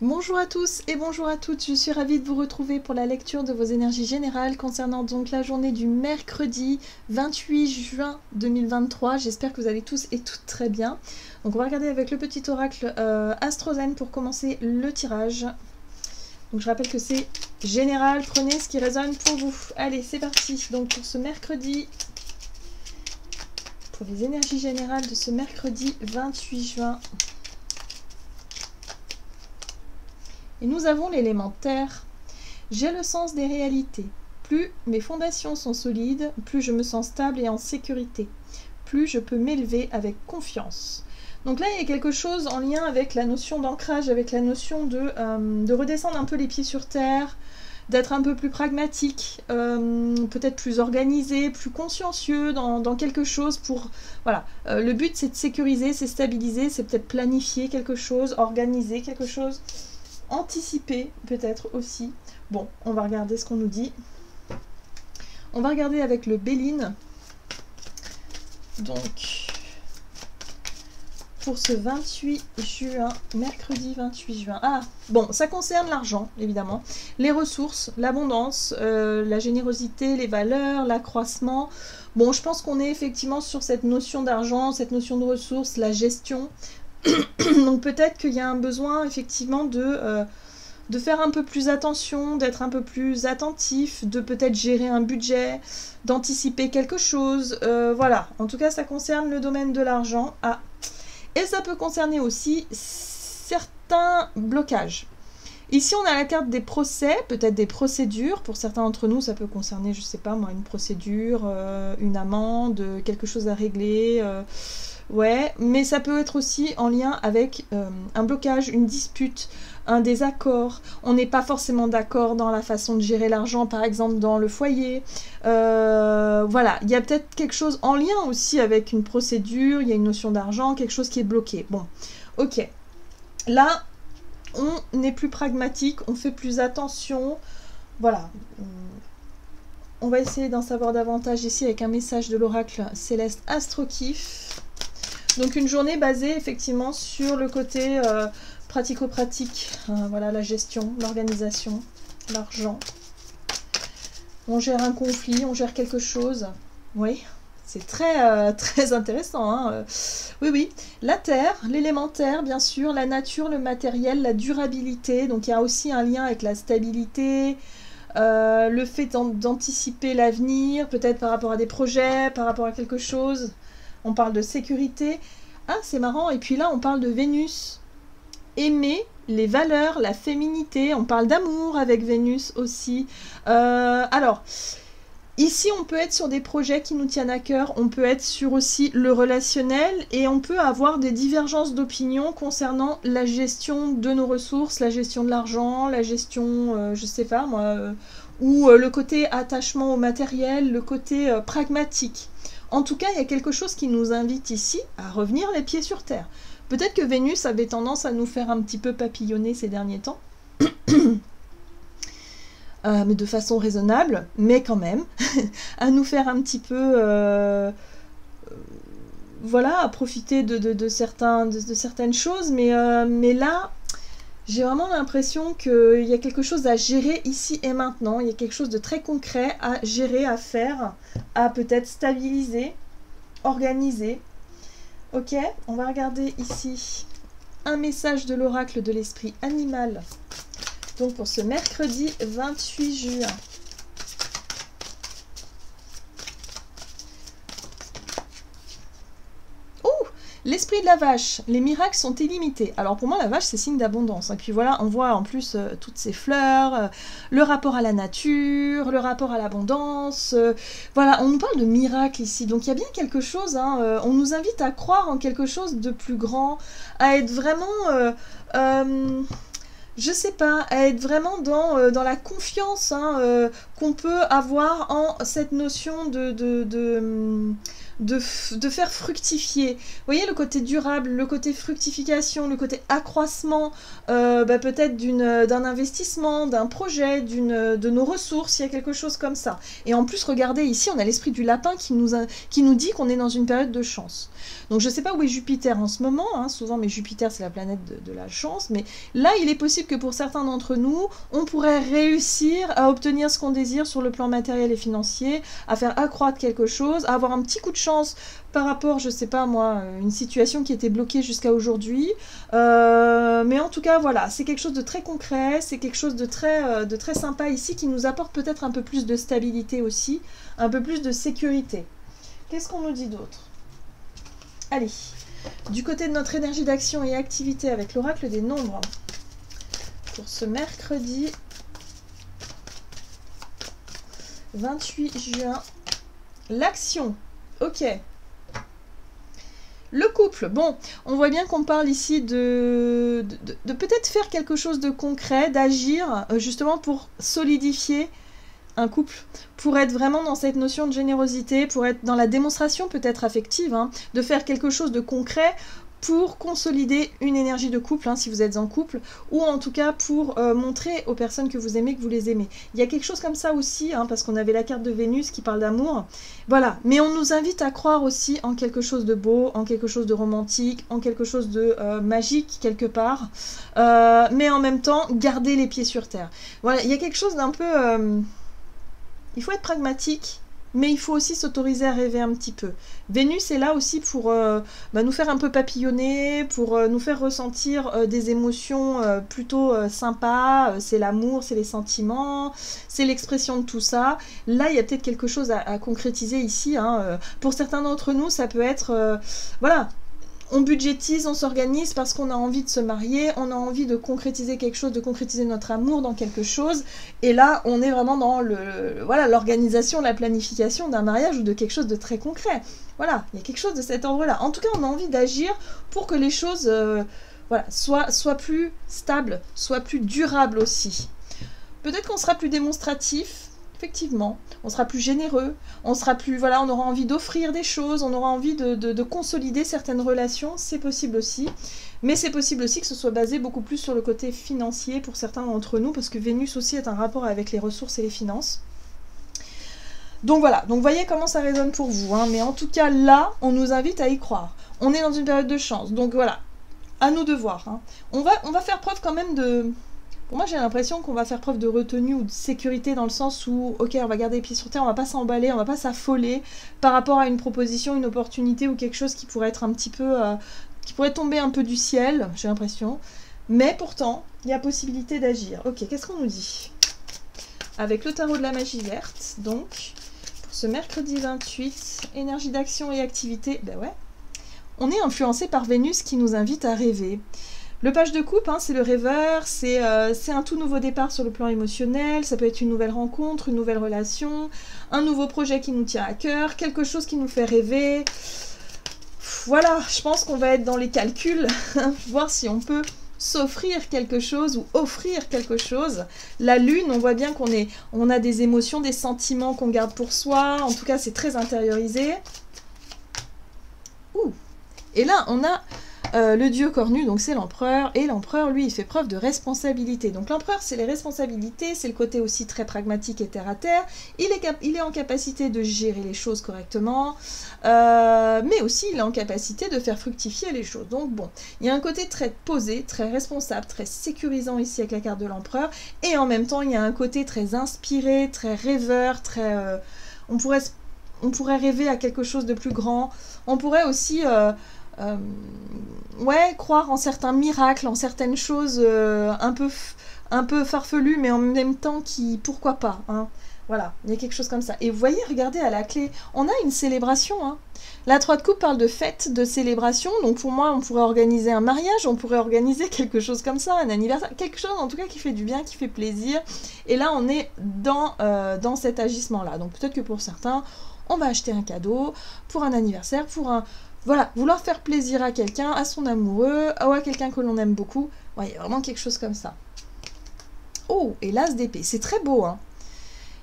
Bonjour à tous et bonjour à toutes, je suis ravie de vous retrouver pour la lecture de vos énergies générales concernant donc la journée du mercredi 28 juin 2023. J'espère que vous allez tous et toutes très bien. Donc on va regarder avec le petit oracle AstroZen pour commencer le tirage. Donc je rappelle que c'est général, prenez ce qui résonne pour vous. Allez, c'est parti. Donc pour ce mercredi, pour les énergies générales de ce mercredi 28 juin. Et nous avons l'élément terre. J'ai le sens des réalités. Plus mes fondations sont solides, plus je me sens stable et en sécurité. Plus je peux m'élever avec confiance. Donc là, il y a quelque chose en lien avec la notion d'ancrage, avec la notion de redescendre un peu les pieds sur terre, d'être un peu plus pragmatique, peut-être plus organisé, plus consciencieux dans quelque chose pour... Voilà, le but c'est de sécuriser, c'est stabiliser, c'est peut-être planifier quelque chose, organiser quelque chose. Anticiper peut-être aussi. Bon, on va regarder ce qu'on nous dit. On va regarder avec le Béline. Donc, pour ce 28 juin, mercredi 28 juin. Ah, bon, ça concerne l'argent, évidemment. Les ressources, l'abondance, la générosité, les valeurs, l'accroissement. Bon, je pense qu'on est effectivement sur cette notion d'argent, cette notion de ressources, la gestion. Donc peut-être qu'il y a un besoin effectivement de faire un peu plus attention, d'être un peu plus attentif, de peut-être gérer un budget, d'anticiper quelque chose. Voilà, en tout cas ça concerne le domaine de l'argent. Ah. Et ça peut concerner aussi certains blocages. Ici on a la carte des procès, peut-être des procédures. Pour certains d'entre nous ça peut concerner, je sais pas moi, une procédure, une amende, quelque chose à régler... Ouais, mais ça peut être aussi en lien avec un blocage, une dispute, un désaccord. On n'est pas forcément d'accord dans la façon de gérer l'argent, par exemple dans le foyer. Voilà, il y a peut-être quelque chose en lien aussi avec une procédure, il y a une notion d'argent, quelque chose qui est bloqué. Bon, ok. Là, on est plus pragmatique, on fait plus attention. Voilà. On va essayer d'en savoir davantage ici avec un message de l'oracle céleste Astrokif. Donc une journée basée effectivement sur le côté pratico-pratique, voilà, la gestion, l'organisation, l'argent. On gère un conflit, on gère quelque chose. Oui, c'est très, très intéressant. Hein. Oui, oui. La terre, l'élémentaire, bien sûr, la nature, le matériel, la durabilité. Donc il y a aussi un lien avec la stabilité, le fait d'anticiper l'avenir, peut-être par rapport à des projets, par rapport à quelque chose. On parle de sécurité. Ah, c'est marrant. Et puis là, on parle de Vénus. Aimer les valeurs, la féminité. On parle d'amour avec Vénus aussi. Alors, ici, on peut être sur des projets qui nous tiennent à cœur. On peut être sur aussi le relationnel. Et on peut avoir des divergences d'opinion concernant la gestion de nos ressources, la gestion de l'argent, la gestion, je sais pas moi, ou le côté attachement au matériel, le côté pragmatique. En tout cas, il y a quelque chose qui nous invite ici à revenir les pieds sur terre. Peut-être que Vénus avait tendance à nous faire un petit peu papillonner ces derniers temps. Mais de façon raisonnable, mais quand même, à nous faire un petit peu... voilà, à profiter de certaines choses. Mais là, j'ai vraiment l'impression qu'il y a quelque chose à gérer ici et maintenant. Il y a quelque chose de très concret à gérer, à faire, à peut-être stabiliser, organiser. Ok, on va regarder ici un message de l'oracle de l'esprit animal. Donc pour ce mercredi 28 juin. L'esprit de la vache, les miracles sont illimités. Alors pour moi la vache c'est signe d'abondance. Et puis voilà, on voit en plus toutes ces fleurs, le rapport à la nature, le rapport à l'abondance. Voilà, on nous parle de miracles ici. Donc il y a bien quelque chose, hein, on nous invite à croire en quelque chose de plus grand, à être vraiment... je sais pas, à être vraiment dans la confiance hein, qu'on peut avoir en cette notion de faire fructifier. Vous voyez le côté durable, le côté fructification, le côté accroissement, peut-être d'un investissement, d'un projet, de nos ressources, il y a quelque chose comme ça. Et en plus, regardez ici, on a l'esprit du lapin qui nous dit qu'on est dans une période de chance. Donc je ne sais pas où est Jupiter en ce moment, hein, souvent, mais Jupiter c'est la planète de la chance, mais là il est possible que pour certains d'entre nous, on pourrait réussir à obtenir ce qu'on désire sur le plan matériel et financier, à faire accroître quelque chose, à avoir un petit coup de chance par rapport, je sais pas moi, une situation qui était bloquée jusqu'à aujourd'hui. Mais en tout cas, voilà, c'est quelque chose de très concret, c'est quelque chose de très sympa ici qui nous apporte peut-être un peu plus de stabilité aussi, un peu plus de sécurité. Qu'est-ce qu'on nous dit d'autre? Allez, du côté de notre énergie d'action et activité avec l'oracle des nombres, pour ce mercredi 28 juin, l'action, ok. Le couple, bon, on voit bien qu'on parle ici de peut-être faire quelque chose de concret, d'agir justement pour solidifier un couple, pour être vraiment dans cette notion de générosité, pour être dans la démonstration peut-être affective, hein, de faire quelque chose de concret pour consolider une énergie de couple, hein, si vous êtes en couple, ou en tout cas pour montrer aux personnes que vous aimez que vous les aimez. Il y a quelque chose comme ça aussi, hein, parce qu'on avait la carte de Vénus qui parle d'amour. Voilà, mais on nous invite à croire aussi en quelque chose de beau, en quelque chose de romantique, en quelque chose de magique quelque part, mais en même temps, garder les pieds sur terre. Voilà, il y a quelque chose d'un peu... il faut être pragmatique, mais il faut aussi s'autoriser à rêver un petit peu. Vénus est là aussi pour nous faire un peu papillonner, pour nous faire ressentir des émotions plutôt sympas. C'est l'amour, c'est les sentiments, c'est l'expression de tout ça. Là, il y a peut-être quelque chose à concrétiser ici. Hein. Pour certains d'entre nous, ça peut être... voilà. On budgétise, on s'organise parce qu'on a envie de se marier, on a envie de concrétiser quelque chose, de concrétiser notre amour dans quelque chose. Et là, on est vraiment dans l'organisation, la planification d'un mariage ou de quelque chose de très concret. Voilà, il y a quelque chose de cet ordre-là. En tout cas, on a envie d'agir pour que les choses soient plus stables, soient plus durables aussi. Peut-être qu'on sera plus démonstratif. Effectivement, on sera plus généreux, on sera plus, voilà, on aura envie d'offrir des choses, on aura envie de consolider certaines relations, c'est possible aussi. Mais c'est possible aussi que ce soit basé beaucoup plus sur le côté financier pour certains d'entre nous, parce que Vénus aussi est un rapport avec les ressources et les finances. Donc voilà, donc voyez comment ça résonne pour vous, hein. Mais en tout cas là, on nous invite à y croire. On est dans une période de chance, donc voilà, à nous de voir. Hein. On va faire preuve quand même de... Pour moi, j'ai l'impression qu'on va faire preuve de retenue ou de sécurité dans le sens où, ok, on va garder les pieds sur terre, on va pas s'emballer, on va pas s'affoler par rapport à une proposition, une opportunité ou quelque chose qui pourrait être un petit peu... qui pourrait tomber un peu du ciel, j'ai l'impression. Mais pourtant, il y a possibilité d'agir. Ok, qu'est-ce qu'on nous dit? Avec le tarot de la magie verte, donc, pour ce mercredi 28, énergie d'action et activité, ben ouais. On est influencé par Vénus qui nous invite à rêver. Le page de coupe, hein, c'est le rêveur, c'est un tout nouveau départ sur le plan émotionnel, ça peut être une nouvelle rencontre, une nouvelle relation, un nouveau projet qui nous tient à cœur, quelque chose qui nous fait rêver. Voilà, je pense qu'on va être dans les calculs, voir si on peut s'offrir quelque chose ou offrir quelque chose. La lune, on voit bien on a des émotions, des sentiments qu'on garde pour soi, en tout cas c'est très intériorisé. Ouh. Et là, on a... le dieu cornu, donc c'est l'empereur, et l'empereur, lui, il fait preuve de responsabilité. Donc l'empereur, c'est les responsabilités, c'est le côté aussi très pragmatique et terre-à-terre. Il est en capacité de gérer les choses correctement, mais aussi il est en capacité de faire fructifier les choses. Donc bon, il y a un côté très posé, très responsable, très sécurisant ici avec la carte de l'empereur, et en même temps, il y a un côté très inspiré, très rêveur, très... on pourrait rêver à quelque chose de plus grand. On pourrait aussi... croire en certains miracles, en certaines choses un peu farfelues, mais en même temps pourquoi pas, hein. Voilà, il y a quelque chose comme ça. Et vous voyez, regardez à la clé, on a une célébration, hein. La 3 de coupe parle de fête, de célébration, donc pour moi, on pourrait organiser un mariage, on pourrait organiser quelque chose comme ça, un anniversaire, quelque chose en tout cas qui fait du bien, qui fait plaisir. Et là, on est dans cet agissement-là. Donc peut-être que pour certains, on va acheter un cadeau pour un anniversaire, voilà, vouloir faire plaisir à quelqu'un, à son amoureux, ou à quelqu'un que l'on aime beaucoup. Ouais, il y a vraiment quelque chose comme ça. Oh, et l'as d'épée, c'est très beau, hein.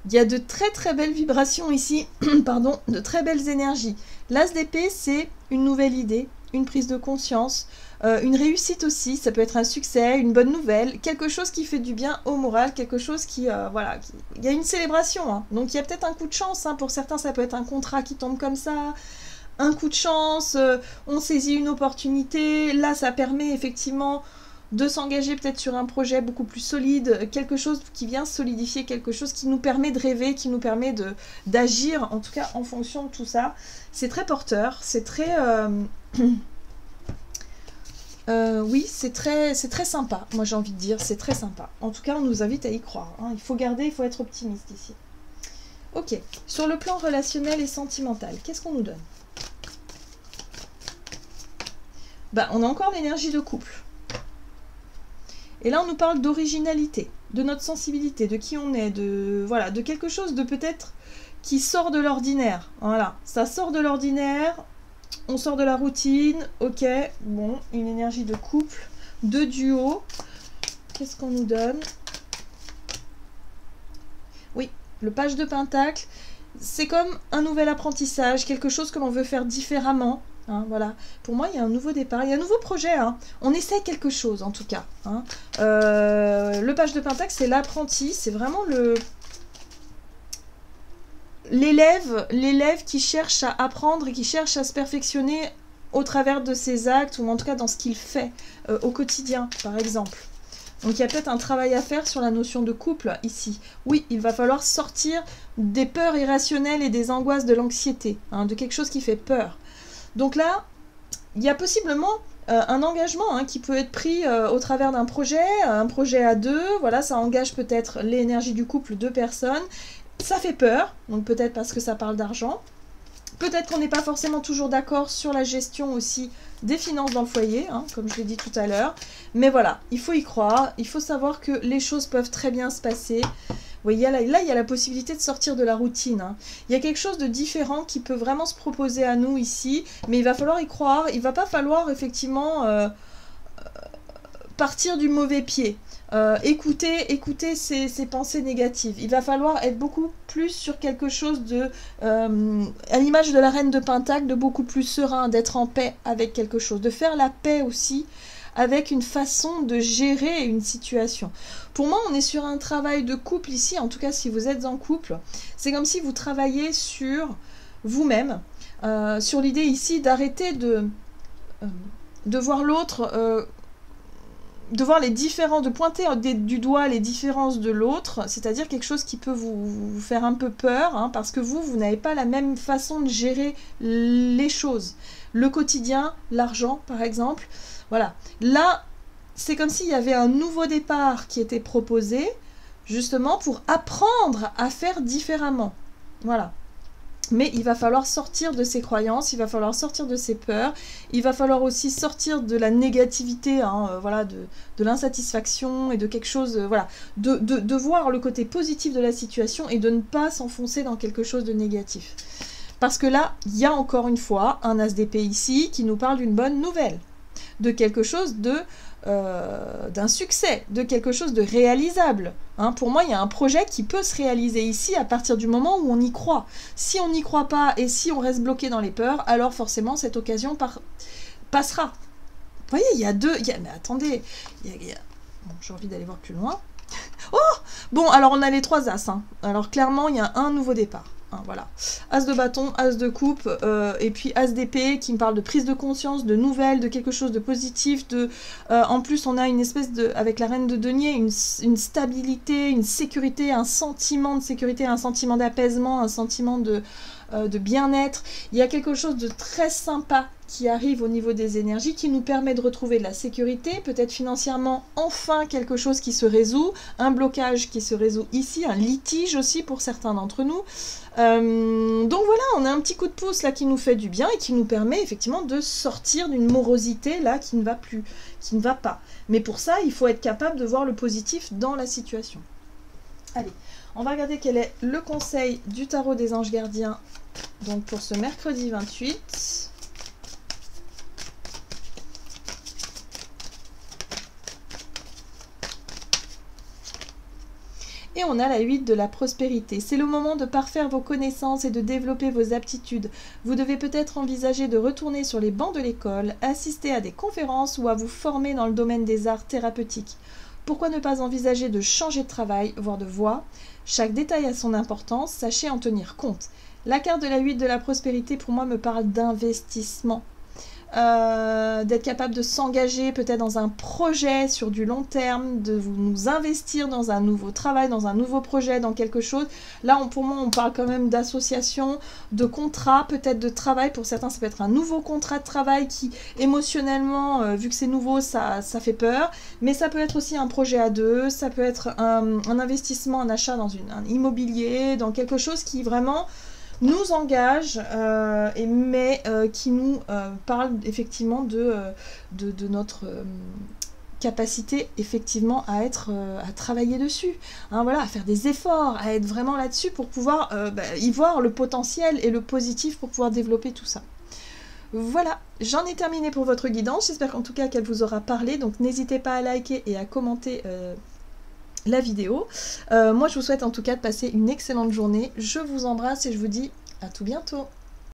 Il y a de très très belles vibrations ici, pardon, de très belles énergies. L'As d'épée, c'est une nouvelle idée, une prise de conscience, une réussite aussi, ça peut être un succès, une bonne nouvelle, quelque chose qui fait du bien au moral, quelque chose qui, voilà, il y a une célébration, hein. Donc il y a peut-être un coup de chance, hein. Pour certains ça peut être un contrat qui tombe comme ça, un coup de chance, on saisit une opportunité, là ça permet effectivement de s'engager peut-être sur un projet beaucoup plus solide, quelque chose qui vient solidifier quelque chose qui nous permet de rêver, qui nous permet d'agir, en tout cas en fonction de tout ça. C'est très porteur, c'est très... oui, c'est très sympa, moi j'ai envie de dire, c'est très sympa. En tout cas, on nous invite à y croire, hein. Il faut garder, il faut être optimiste ici. Ok, sur le plan relationnel et sentimental, qu'est-ce qu'on nous donne? Bah, on a encore l'énergie de couple. Et là, on nous parle d'originalité, de notre sensibilité, de qui on est, de voilà, de quelque chose de peut-être qui sort de l'ordinaire. Voilà, ça sort de l'ordinaire, on sort de la routine, ok, bon, une énergie de couple, de duo. Qu'est-ce qu'on nous donne? Oui, le page de pentacle, c'est comme un nouvel apprentissage, quelque chose que l'on veut faire différemment. Hein, voilà. Pour moi, il y a un nouveau départ, il y a un nouveau projet. Hein. On essaie quelque chose, en tout cas. Hein. Le page de pentacle, c'est l'apprenti, c'est vraiment l'élève qui cherche à apprendre et qui cherche à se perfectionner au travers de ses actes, ou en tout cas dans ce qu'il fait au quotidien, par exemple. Donc il y a peut-être un travail à faire sur la notion de couple ici. Oui, il va falloir sortir des peurs irrationnelles et des angoisses de l'anxiété, hein, de quelque chose qui fait peur. Donc là, il y a possiblement un engagement qui peut être pris au travers d'un projet, un projet à deux. Voilà, ça engage peut-être l'énergie du couple, deux personnes. Ça fait peur, donc peut-être parce que ça parle d'argent. Peut-être qu'on n'est pas forcément toujours d'accord sur la gestion aussi des finances dans le foyer, hein, comme je l'ai dit tout à l'heure. Mais voilà, il faut y croire, il faut savoir que les choses peuvent très bien se passer. Vous voyez, là, il y a la possibilité de sortir de la routine. Hein. Il y a quelque chose de différent qui peut vraiment se proposer à nous ici, mais il va falloir y croire. Il ne va pas falloir effectivement partir du mauvais pied. Écouter ces pensées négatives. Il va falloir être beaucoup plus sur quelque chose de, à l'image de la reine de Pentacle, de beaucoup plus serein, d'être en paix avec quelque chose, de faire la paix aussi avec une façon de gérer une situation. Pour moi, on est sur un travail de couple ici, en tout cas si vous êtes en couple, c'est comme si vous travaillez sur vous-même, sur l'idée ici d'arrêter de voir l'autre, de voir les différences, de pointer du doigt les différences de l'autre, c'est-à-dire quelque chose qui peut vous faire un peu peur, hein, parce que vous n'avez pas la même façon de gérer les choses. Le quotidien, l'argent par exemple, voilà. Là, c'est comme s'il y avait un nouveau départ qui était proposé, justement pour apprendre à faire différemment. Voilà. Mais il va falloir sortir de ses croyances, il va falloir sortir de ses peurs, il va falloir aussi sortir de la négativité, voilà, de l'insatisfaction et de quelque chose, voilà, de voir le côté positif de la situation et de ne pas s'enfoncer dans quelque chose de négatif. Parce que là, il y a encore une fois un as d'épée ici qui nous parle d'une bonne nouvelle, de quelque chose d'un succès, de quelque chose de réalisable. Hein, pour moi, il y a un projet qui peut se réaliser ici à partir du moment où on y croit. Si on n'y croit pas et si on reste bloqué dans les peurs, alors forcément cette occasion passera. Vous voyez, il y a deux... mais attendez, bon, j'ai envie d'aller voir plus loin. Oh! Bon, alors on a les trois as. Hein. Alors clairement, il y a un nouveau départ. Hein, voilà. As de bâton, as de coupe, et puis as d'épée qui me parle de prise de conscience, de nouvelles, de quelque chose de positif. En plus, on a une espèce de, avec la reine de denier, une stabilité, une sécurité, un sentiment de sécurité, un sentiment d'apaisement, un sentiment de bien-être. Il y a quelque chose de très sympa qui arrive au niveau des énergies, qui nous permet de retrouver de la sécurité, peut-être financièrement, enfin quelque chose qui se résout, un blocage qui se résout ici, un litige aussi pour certains d'entre nous. Donc voilà, on a un petit coup de pouce là qui nous fait du bien et qui nous permet effectivement de sortir d'une morosité là qui ne va plus, qui ne va pas. Mais pour ça, il faut être capable de voir le positif dans la situation. Allez, on va regarder quel est le conseil du tarot des anges gardiens donc pour ce mercredi 28. Et on a la 8 de la prospérité. C'est le moment de parfaire vos connaissances et de développer vos aptitudes. Vous devez peut-être envisager de retourner sur les bancs de l'école, assister à des conférences ou à vous former dans le domaine des arts thérapeutiques. Pourquoi ne pas envisager de changer de travail, voire de voie? Chaque détail a son importance, sachez en tenir compte. La carte de la 8 de la prospérité, pour moi, me parle d'investissement. D'être capable de s'engager peut-être dans un projet sur du long terme, de nous investir dans un nouveau travail, dans un nouveau projet, dans quelque chose. Là, pour moi, on parle quand même d'association, de contrat, peut-être de travail. Pour certains, ça peut être un nouveau contrat de travail qui, émotionnellement, vu que c'est nouveau, ça fait peur. Mais ça peut être aussi un projet à deux, ça peut être un investissement, un achat dans un immobilier, dans quelque chose qui vraiment nous engage, mais qui nous parle effectivement de notre capacité effectivement à travailler dessus, hein, voilà, à faire des efforts, à être vraiment là-dessus pour pouvoir y voir le potentiel et le positif pour pouvoir développer tout ça. Voilà, j'en ai terminé pour votre guidance, j'espère en tout cas qu'elle vous aura parlé, donc n'hésitez pas à liker et à commenter la vidéo. Moi je vous souhaite en tout cas de passer une excellente journée, je vous embrasse et je vous dis à tout bientôt.